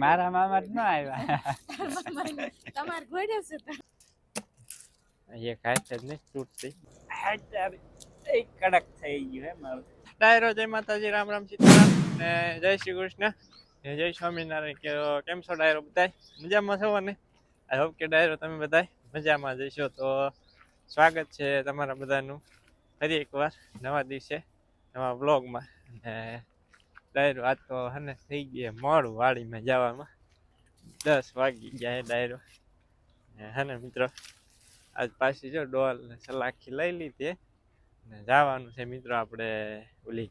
મારા મામા જ ન આવ્યા. તમાર ગોડે છે તો એ કાંઈ જ નહીં તૂટતી. અત્યારે એક કડક થઈ ગયું હે મારું ડાયરો. જય માતાજી, રામ રામ, સીતારામ ને જય શ્રી કૃષ્ણ, જય સ્વામિનારાયણ. કેમ છો ડાયરો? બધાય મજામાં છો ને? આઈ હોપ કે ડાયરો તમે બધાય મજામાં જશો. તો સ્વાગત છે તમારા બધાનું ફરી એકવાર નવા દિવસે નવા બ્લોગમાં. ને ડાયરો આજ તો હને થઈ ગયા મોડું વાડીમાં જવામાં. 10 વાગી ગયા હે ડાયરો. હને મિત્રો આજ પાછી જો ડોલ ને સલાખી લઈ લીધી ને જવાનું છે મિત્રો. આપણે ઓલી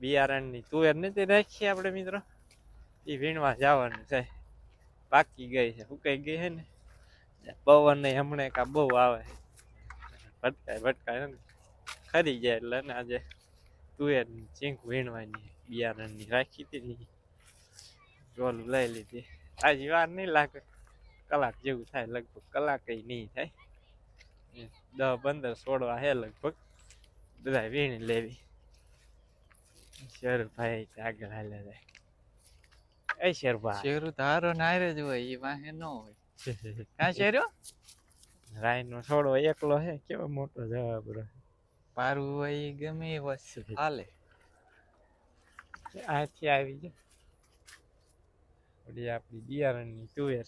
બિયારણની તુવેર નથી રાખી આપણે મિત્રો, એ વીણવા જવાનું છે. પાકી ગઈ છે, સુકાઈ ગઈ છે ને. પવન નહીં હમણાં કા બહુ આવે, ભટકાય ને ખરી જાય એટલે ને આજે તુવેર ચીંક વીણવાની બિયારણની રાખી હતી, ડોલ લઈ લીધી. આજે વાર નહીં લાગે, કલાક જેવું થાય લગભગ, કલાક નહીં થાય. 10-15 છોડવા હે લગભગ, બધા વીણી લેવી. શેરભાઈ આગળ હાલે જાય. એ શેરભાઈ શેરું તારો નાયરે જ હોય, એ વાહે ન હોય. હા શેરું રાય નો છોડવો એકલો હે, કેવો મોટો જવાબ રહ્યો. પારું હોય એ ગમે એ વસ્તુ હાલે. આથી આવી જાય ઓલી આપણી બિયારણની તુવેર.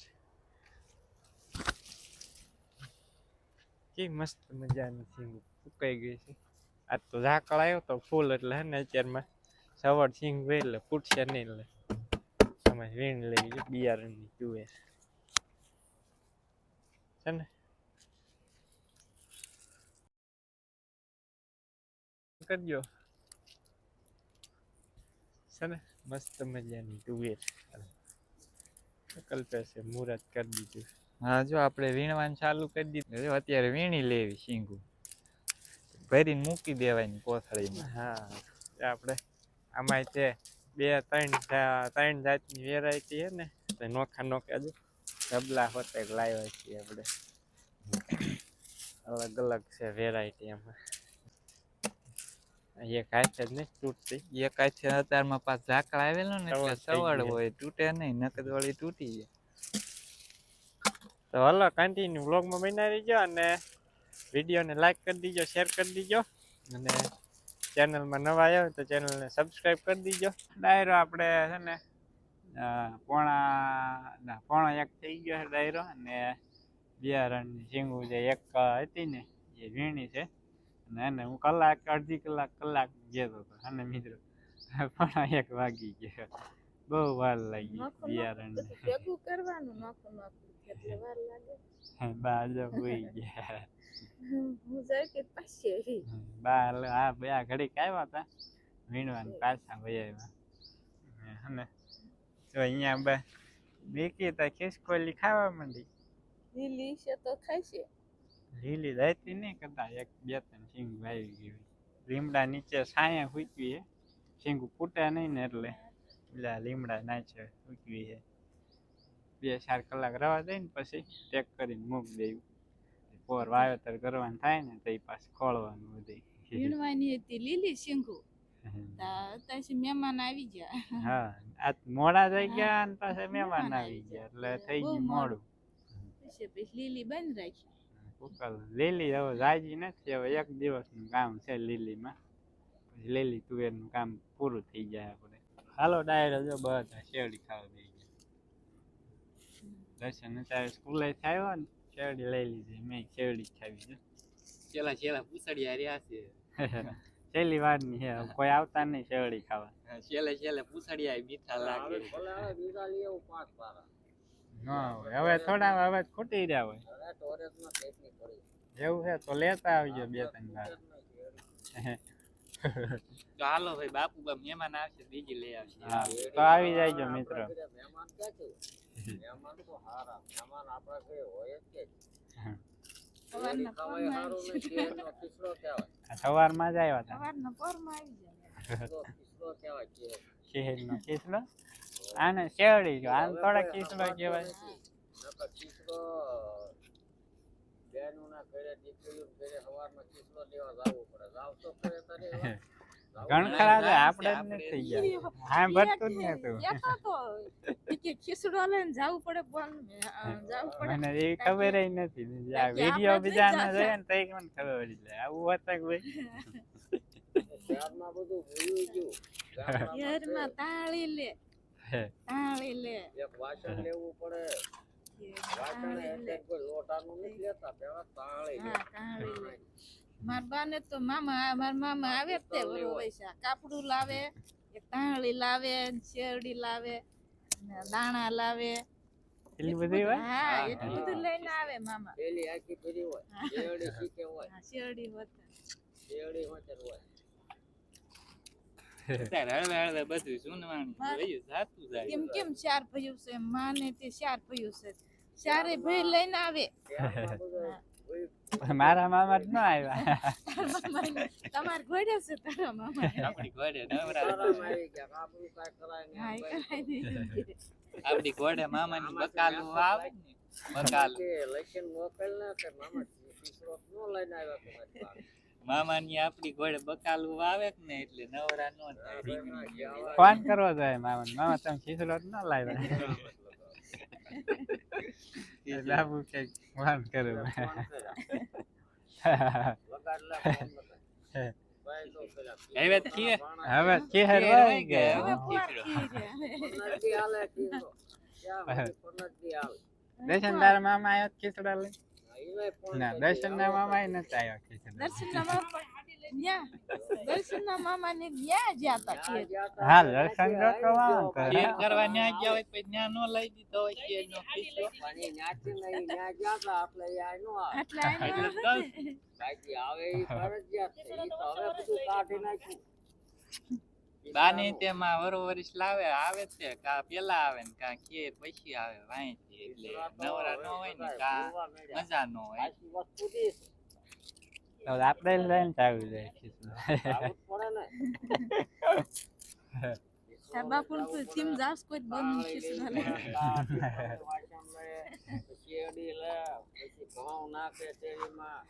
કે મસ્ત મજાની સિંગ ફૂકાઈ ગઈ છે. આજ તો ઝાકળ આવ્યો તો ફૂલ એટલે હે ને અત્યારમાં સવાર સિંગ વેર એટલે ફૂટશે નહીં. એટલે તમે વીણ લેવી છે બિયારણની તુવેર છે ને. કરજો છે ને, મસ્ત મજાની તુવેર કલ્પેશે મુહૂર્ત કરી દીધું. હા જો આપણે વીણવાનું ચાલુ કરી દીધું. જો અત્યારે વીણી લેવી શીંગું, ભરીને મૂકી દેવાની કોથળીમાં. હા આપણે આમાં છે 2-3 જાતની વેરાયટી છે ને, તો નોખા નોખા જો ડબલા હોતે લાવ્યા છીએ આપણે. અલગ અલગ છે વેરાયટી એમાં. એક હાથ જ નહીં તૂટતી. એક હાથે અત્યારમાં પાછ ઝાકળ આવેલો ને એટલે સવળ થઈ સવળ ગઈ. હોય, તૂટે નહીં, નકદ વળી તૂટી જાય. તો હલો કન્ટિન્યુ વ્લોગમાં બનાવી રહીજો અને વિડીયોને લાઈક કરી દીજો, શેર કરી દીજો અને ચેનલમાં નવા આવ્યો તો ચેનલને સબસ્ક્રાઈબ કરી દીજો. ડાયરો આપણે છે ને પોણા 1 થઈ ગયો છે ડાયરો. અને બિયારણની શીંગું જે એક હતી ને એ વીણી છે. અને એને હું કલાક અડધી કલાક ગયો હતો અને મિત્રો પોણા 1 વાગી ગયો. બહુ વાર લાગી બિયારણ ભેગું કરવાનું નોખું એટલે વાર લાગે. બાજો હોઈ ગયા. હું જાય કે પાછી બા હા બે ઘડીક આવ્યા હતા વીણવાનું, પાછા વયા આવ્યા. અને તો અહીંયા બે બીકી તો ખિસકોલી ખાવા માંડી. લીલી છે તો ખાશે. લીલી રહેતી નહીં, કદાચ 1-2 સિંગ વાવી ગઈ. લીમડા નીચે છાયા સૂકવી છે, સિંગ ફૂટે નહીં ને એટલે પેલા લીમડા નાચે સૂકવી છે. 2-4 કલાક રવા દઈ ને પછી ટેક કરીને મૂકી દેવું. પોર વાવેતર કરવાનું થાય ને તો એ પાછું ખોળવાનું બધું. વીણવાની હતી લીલી શીંગુ, ત્યાંથી મહેમાન આવી ગયા. હા આ મોડા થઈ ગયા અને પાછા મહેમાન આવી ગયા એટલે થઈ ગયું મોડું. પછી લીલી બંધ રાખી. કુકલ લીલી હવે રાજી નથી, હવે 1 દિવસનું કામ છે લીલીમાં, પછી લીલી તુવેરનું કામ પૂરું થઈ જાય આપણે. હાલો ડાયરો જો બધા શેરડી ખાવા દઈ ગયા. દર્શન અત્યારે સ્કૂલે આવ્યો ને શેરડી લઈ લીધી. મેં શેરડી ખાવી છે. છેલ્લા પૂછડિયા રહ્યા છે. છેલ્લી વારની છે, કોઈ આવતા નહીં શેરડી ખાવા. છેલ્લે પૂછડિયા મીઠા લાગે. ના હોય હવે થોડા હવે ખૂટી રહ્યા હોય એવું છે તો લેતા આવજો 2-3 વાર. તો હાલો ભાઈ, બાપુ મહેમાન આવશે, બીજી લઈ આવશે. હા તો આવી જાયજો મિત્રો. સવારમાં જ આવ્યા હતા. સવારના પોરમાં આવી જાય. શહેરનો કિસલો આને શેરડી જો આને થોડા કિસલો કહેવાય. ગણખરા તો આપણે જ નથી ગયા હા ભરતું જ નતું કહેતો તો કે ખીસડો લઈને જાવું પડે પણ જાવું પડે મને એ ખબર ય નથી આ બાકી વિડીયો આપણે જ બીજાને જાતા. જોઈએ ને તો મને ખબર પડી જાય આવું હતા કે ભાઈ શહેરમાં બધું ભૂલી ગયું ગામડામાં ઘરમાં તાળી લે હે. તાળી લે એક વાસણ લેવું પડે વાસણ તાળી લે એટલે કોઈ લોટાનું નથી લેતા પેલા તાળી લે હા તાળી લે માર બાને તો મારા મામા આવે જ તે વરો પૈસા કાપડું લાવે એક તાળી લાવે શેરડી લાવે ને દાણા લાવે એટલી બધી હોય હા એટલું બધું લઈને આવે મામા પેલી આખી ફરી હોય શેરડી શીખે હોય હા શેરડી હોત શેરડી હોતે હોય ત્યારે હળવે હળવે બધું સુનવાનું રહ્યું જાતું જાય કેમ કેમ ચાર ભયું છે માને તે ચાર ભયું છે ચારે ભાઈ લઈને આવે શહેરમાં બધું મારા મામા જ ન આવ્યા તમાર ઘોડે છે તારા મામા આપણી ઘોડે નવરા તારામાં આવી ગયા કાપડું કાંઈ કરાય ને હા એમ એ કરાય દીધું. આપણી ઘોડે મામાની બકાલું આવે ને બકાલું કે લખીને મોકલ ને કે મામા ખીસડો ન લઈને આવ્યા તમારી પાસે. મામાની આપણી ઘોડે બકાલું આવે કે ને એટલે નવરા નો થાય રીંગણા ગયા ફોન કરવો જોઈએ મામા મામા તમે ખીસડો જ ન લાવ્યા એટલે આવું કઈક ફોન કરું ફોન કર્યા. વગાડ લે ફોન બતાય. ભાઈ તો પેલા હવે ખીર હવે ભાણા ખીર હવે વાઈ ગયા પોર ખીર છે. પનરતી હાલે ખીસડો. ક્યાં સુધી પનરતી હાલે? દર્શન તારા મામા આવ્યો ખીચડા લઈ એને ફોન ના કરી દર્શન ના મામા નથી આવ્યો ખીચડા દર્શનના મામા ન્યા દર્શનના મામા ને ન્યા જ્યાં તા ત્યાં ખીર. ગયા તા. હા દર્શન રોકવા ખીર કરવા ન્યા ગયા હોય પછી ન્યા નો લઈ દીધો હોય ખીર નો ખીચડો પણ ઈ ન્યાથી નહીં, ન્યા ગયા તા એટલે ઈ આ નો આવે. એટલે આને એટલે બાકી આવે ઈ ફરજિયાત છે. ઈ તો હવે બધું કાઢી નાખ્યું. બાને તેમાં વરોવરીશ લાવે આવે જ છે કા પેલા આવે ને કા ખીર પછી આવે વાંચી એટલે નવરા નો હોય ને કા મજા નો હોય આખી વસ્તુ દી છે. આપણે લઈને ચાવી જાય ખીચડું આવું જ પડે ને. તાર બાપુને તો જીમ જાસ કોઈ બનું તાળી ખીસડા લે, લે. વાસણ લે, શેરડી લે, પછી ઘઉં નાખે શેરડીમાં.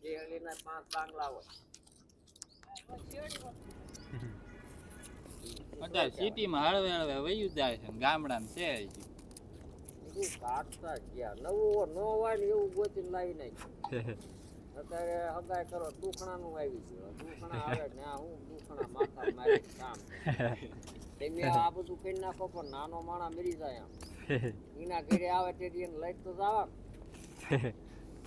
શેરડીના 5 પાંગલા હોય. અત્યારે સિટીમાં હળવે હળવે વયું જાય છે ગામડામાં છે હજી. બધું કાઢતા ગયા. નવું ન હોય ને એવું ગોતીને લાવી નાખ્યું. અત્યારે હગાઈ કરો દુખણાનું આવી ગયું. દુખણા આવે ને આ હું દુખણા માથા મારી કામ. તમે આ બધું કરી નાખો પણ નાનો માણા મરી જાય આમ. એના ઘરે આવે તેથી એને લઈ તો જવા.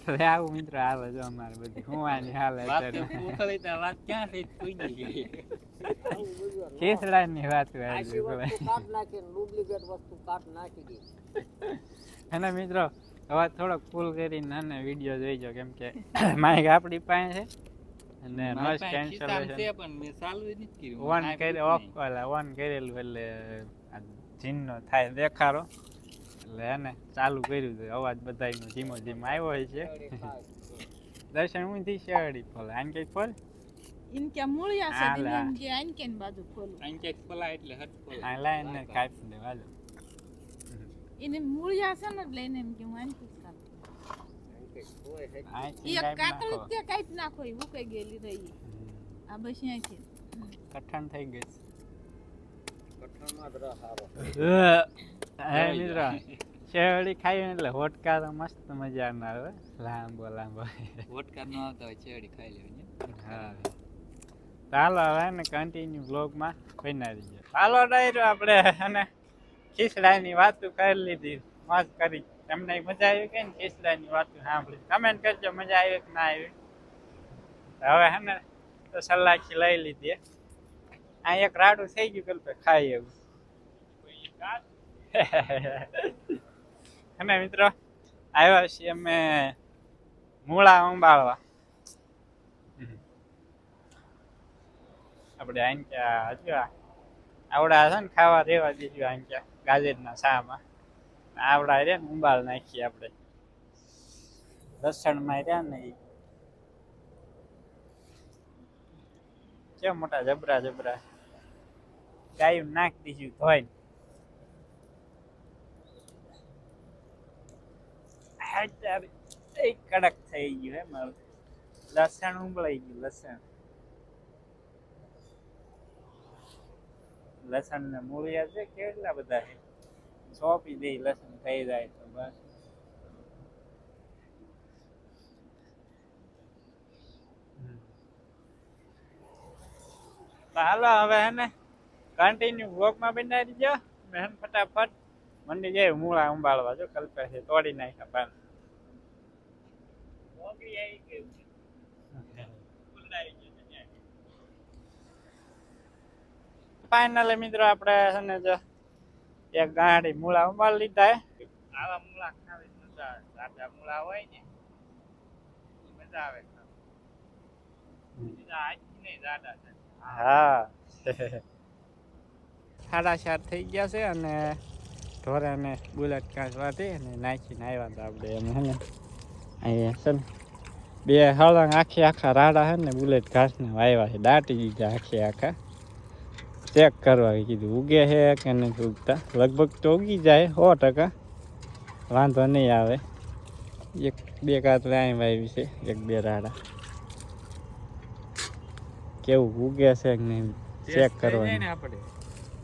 હવે આવું મિત્ર આવે જો અમારે બધી હુવાની હાલે વાત ક્યાં થઈ પૂગી ગઈ આવું બધું ન. ખીચડાની વાત આછી વસ્તુ કાઢ નાખી ને ડુપ્લિકેટ વસ્તુ કાઢ નાખી દી. અને મિત્રો હવે થોડોક ફૂલ કરીને અને વિડીયો જોઈજો કેમ કે માઇક આપણી પાસે છે અને નોઇઝ કેન્સલેશન પણ મે ચાલુ જ નથી કર્યું ઓન કરી ઓફ ઓન કરેલું એટલે આ જીનનો થાય દેખાડો એટલે એને ચાલુ કર્યું છે અવાજ બધાયનો ધીમો ધીમો આવ્યો હોય છે દર્શન ઊંધી શેરડી ફોલ આન કઈ ફોલ ઇનકે મૂળિયા છે હાલે, દિન કે આનકેન બાજુ ખોલું આન કઈ ફોલા એટલે હટ ફોલ આ લાઈન ને કાપી દે વાજો એને મૂળિયા છે ને એટલે એને એમ કે હું આનકી જ કાપું. આ એક કાતળી તે કાપી નાખો એ ઉકાઈ ગયેલી રહી આ બસ અહીંથી કઠણ થઈ ગઈ કઠણમાં જ રસ સારો. હે મિત્રો શેરડી ખાઈ એટલે હોટકા તો મસ્ત મજા ના આવે લાંબો લાંબો હોટકા નો આવતા હોય શેરડી ખાઈ લેવાની હા ચાલો હવે ને કન્ટિન્યુ બ્લોગમાં બના રહીએ ચાલો ડાયરો આપણે અને ખીચડાની વાતો કરી લીધી મોજ કરી તમને મજા આવી કે ને ખીચડાની વાતો સાંભળી કમેન્ટ કરજો મજા આવી કે ના આવી હવે હે ને તો સલાખી લઈ લીધી આ એક રાડું થઈ ગયું કલ્પે ખાઈ એવું અને મિત્રો આવ્યા છીએ અમે મૂળા ઉંબાળવા આપણે આંક્યા હજુ આવડા છે ને ખાવા દેવા દીધું આંક્યા ગાજરના શામાં આવડા રે ને ઉંબાળ નાખીએ આપણે લસણમાં રહ્યા ને ઈ કેમ મોટા જબરા જબરા ગાયું નાખી દીધું ધોઈ કડક થઈ ગયું હે મારું લસણ ઉંબળાઈ ગયું લસણ લસણ ને મૂળિયા છે કેટલા બધા છે સોંપી દે લસણ થઈ જાય તો બસ તો હાલો હવે હે ને કન્ટિન્યુ બ્લોકમાં બનાવી દીજો મેં ફટાફટ મંડી જાય મૂળા ઉંબાળવા જો કલ્પેથી તોડી નાખ્યા પાન ફાઇનલી મિત્રો આપણે છે ને જો એક ગાડી મૂળા ઉંબાળી લીધા હે આવા મૂળા ખાવી મજા આવે સાદા મૂળા હોય ને મજા આવે હા 7:30 થઈ ગયા છે અને ઢોરાને બુલેટ કાંચ વાટી અને નાખીને આવ્યા હતા આપણે એમ હે ને અહીંયા છે ને બે હળંગ આખા રાડા હે ને બુલેટ ઘાસને વાવ્યા છે દાટી દીધા આખા ચેક કરવા કીધું ઉગે છે કે નથી ઉગતા લગભગ તો ઉગી જાય 100%. વાંધો નહીં આવે એક બે કાતરે અહીં વાવી છે એક બે રાડા કેવું ઉગે છે કે નહીં ચેક કરવાનું આપણે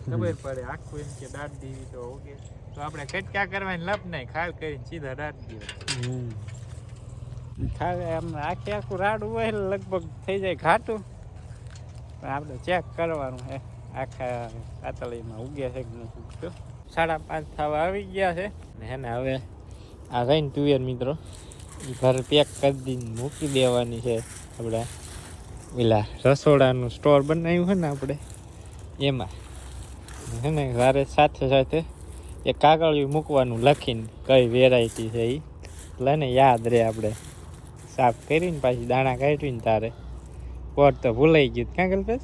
ખબર પડે આખું એમ કે દાટ દીવી તો ઉગે તો આપણે કટકા કરવાની લપ નહીં ખાલ કરીને સીધા દાટ દીવા ખાલે આમ આખું રાડું હોય લગભગ થઈ જાય ઘાટું પણ આપણે ચેક કરવાનું હે આખા કાતળીમાં ઉગે છે કે નહીં ઉગતું 5:30 થવા આવી ગયા છે ને હે ને હવે આ રહીને તુવેર મિત્રો એ ઘર પેક કરી દઈને મૂકી દેવાની છે આપણે પેલા રસોડાનું સ્ટોર બનાવ્યું છે ને આપણે એમાં હે ને ઘરે સાથે એક કાગળિયું મૂકવાનું લખીને કઈ વેરાયટી છે એ લઈને યાદ રહે આપણે સાફ કરીને પાછી દાણા કાઢીને તારે કોટ તો ભૂલાઈ ગયું ક્યાં ગયેલ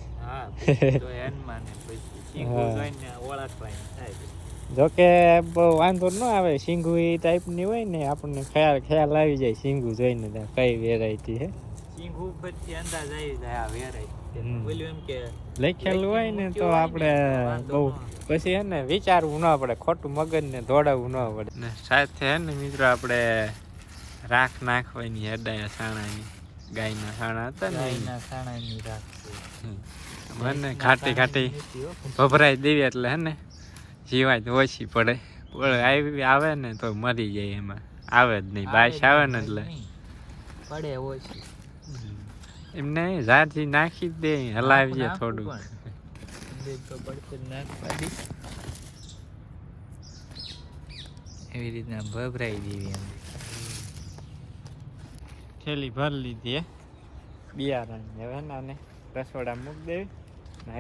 જોકે બહુ વાંધો ન આવે શીંગુ એ ટાઈપની હોય ને આપણને ખ્યાલ આવી જાય શીંગુ જોઈને કઈ વેરાયટી છે શીંગુ પછી અંદાજ આવી જાય આ વેરાયટી બોલ્યું એમ કે લખેલું હોય ને તો આપણે બહુ પછી હે ને વિચારવું ન પડે ખોટું મગજને દોડાવવું ન પડે ને સાથે હે ને મિત્રો આપણે રાખ નાખવાની હડાયા સાણાની ગાયના સાણા હતા ને ગાયના સાણાની રાખ મને ઘાટી ભભરાઈ દેવી એટલે હે ને જીવાય તો ઓછી પડે આવે ને તો મરી જાય એમાં આવે જ નહીં બાઈશ આવે ને એટલે પડે ઓછી એમને ઝાડજી નાખી દે હલાવીએ થોડું એવી રીતના ભભરાઈ દેવી એમ થેલી ભરી લીધી બિયારણ હવે ને રસોડા મૂકી દેવી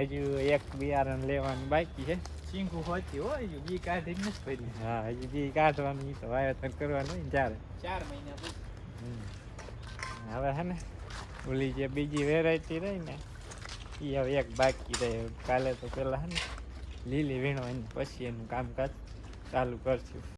હજુ એક બિયારણ લેવાનું બાકી છે શીંગું હોતી હોય હજુ બી કાઢી નથી પડી હા હજુ બી કાઢવાનું તો વાવેતર કરવાનું હોય ને ત્યારે 4 મહિના પછી હવે હે ને ઓલી જે બીજી વેરાયટી રહી ને એ હવે એક બાકી રહી કાલે તો પેલા હે ને લીલી વીણવાની પછી એનું કામકાજ ચાલુ કરશું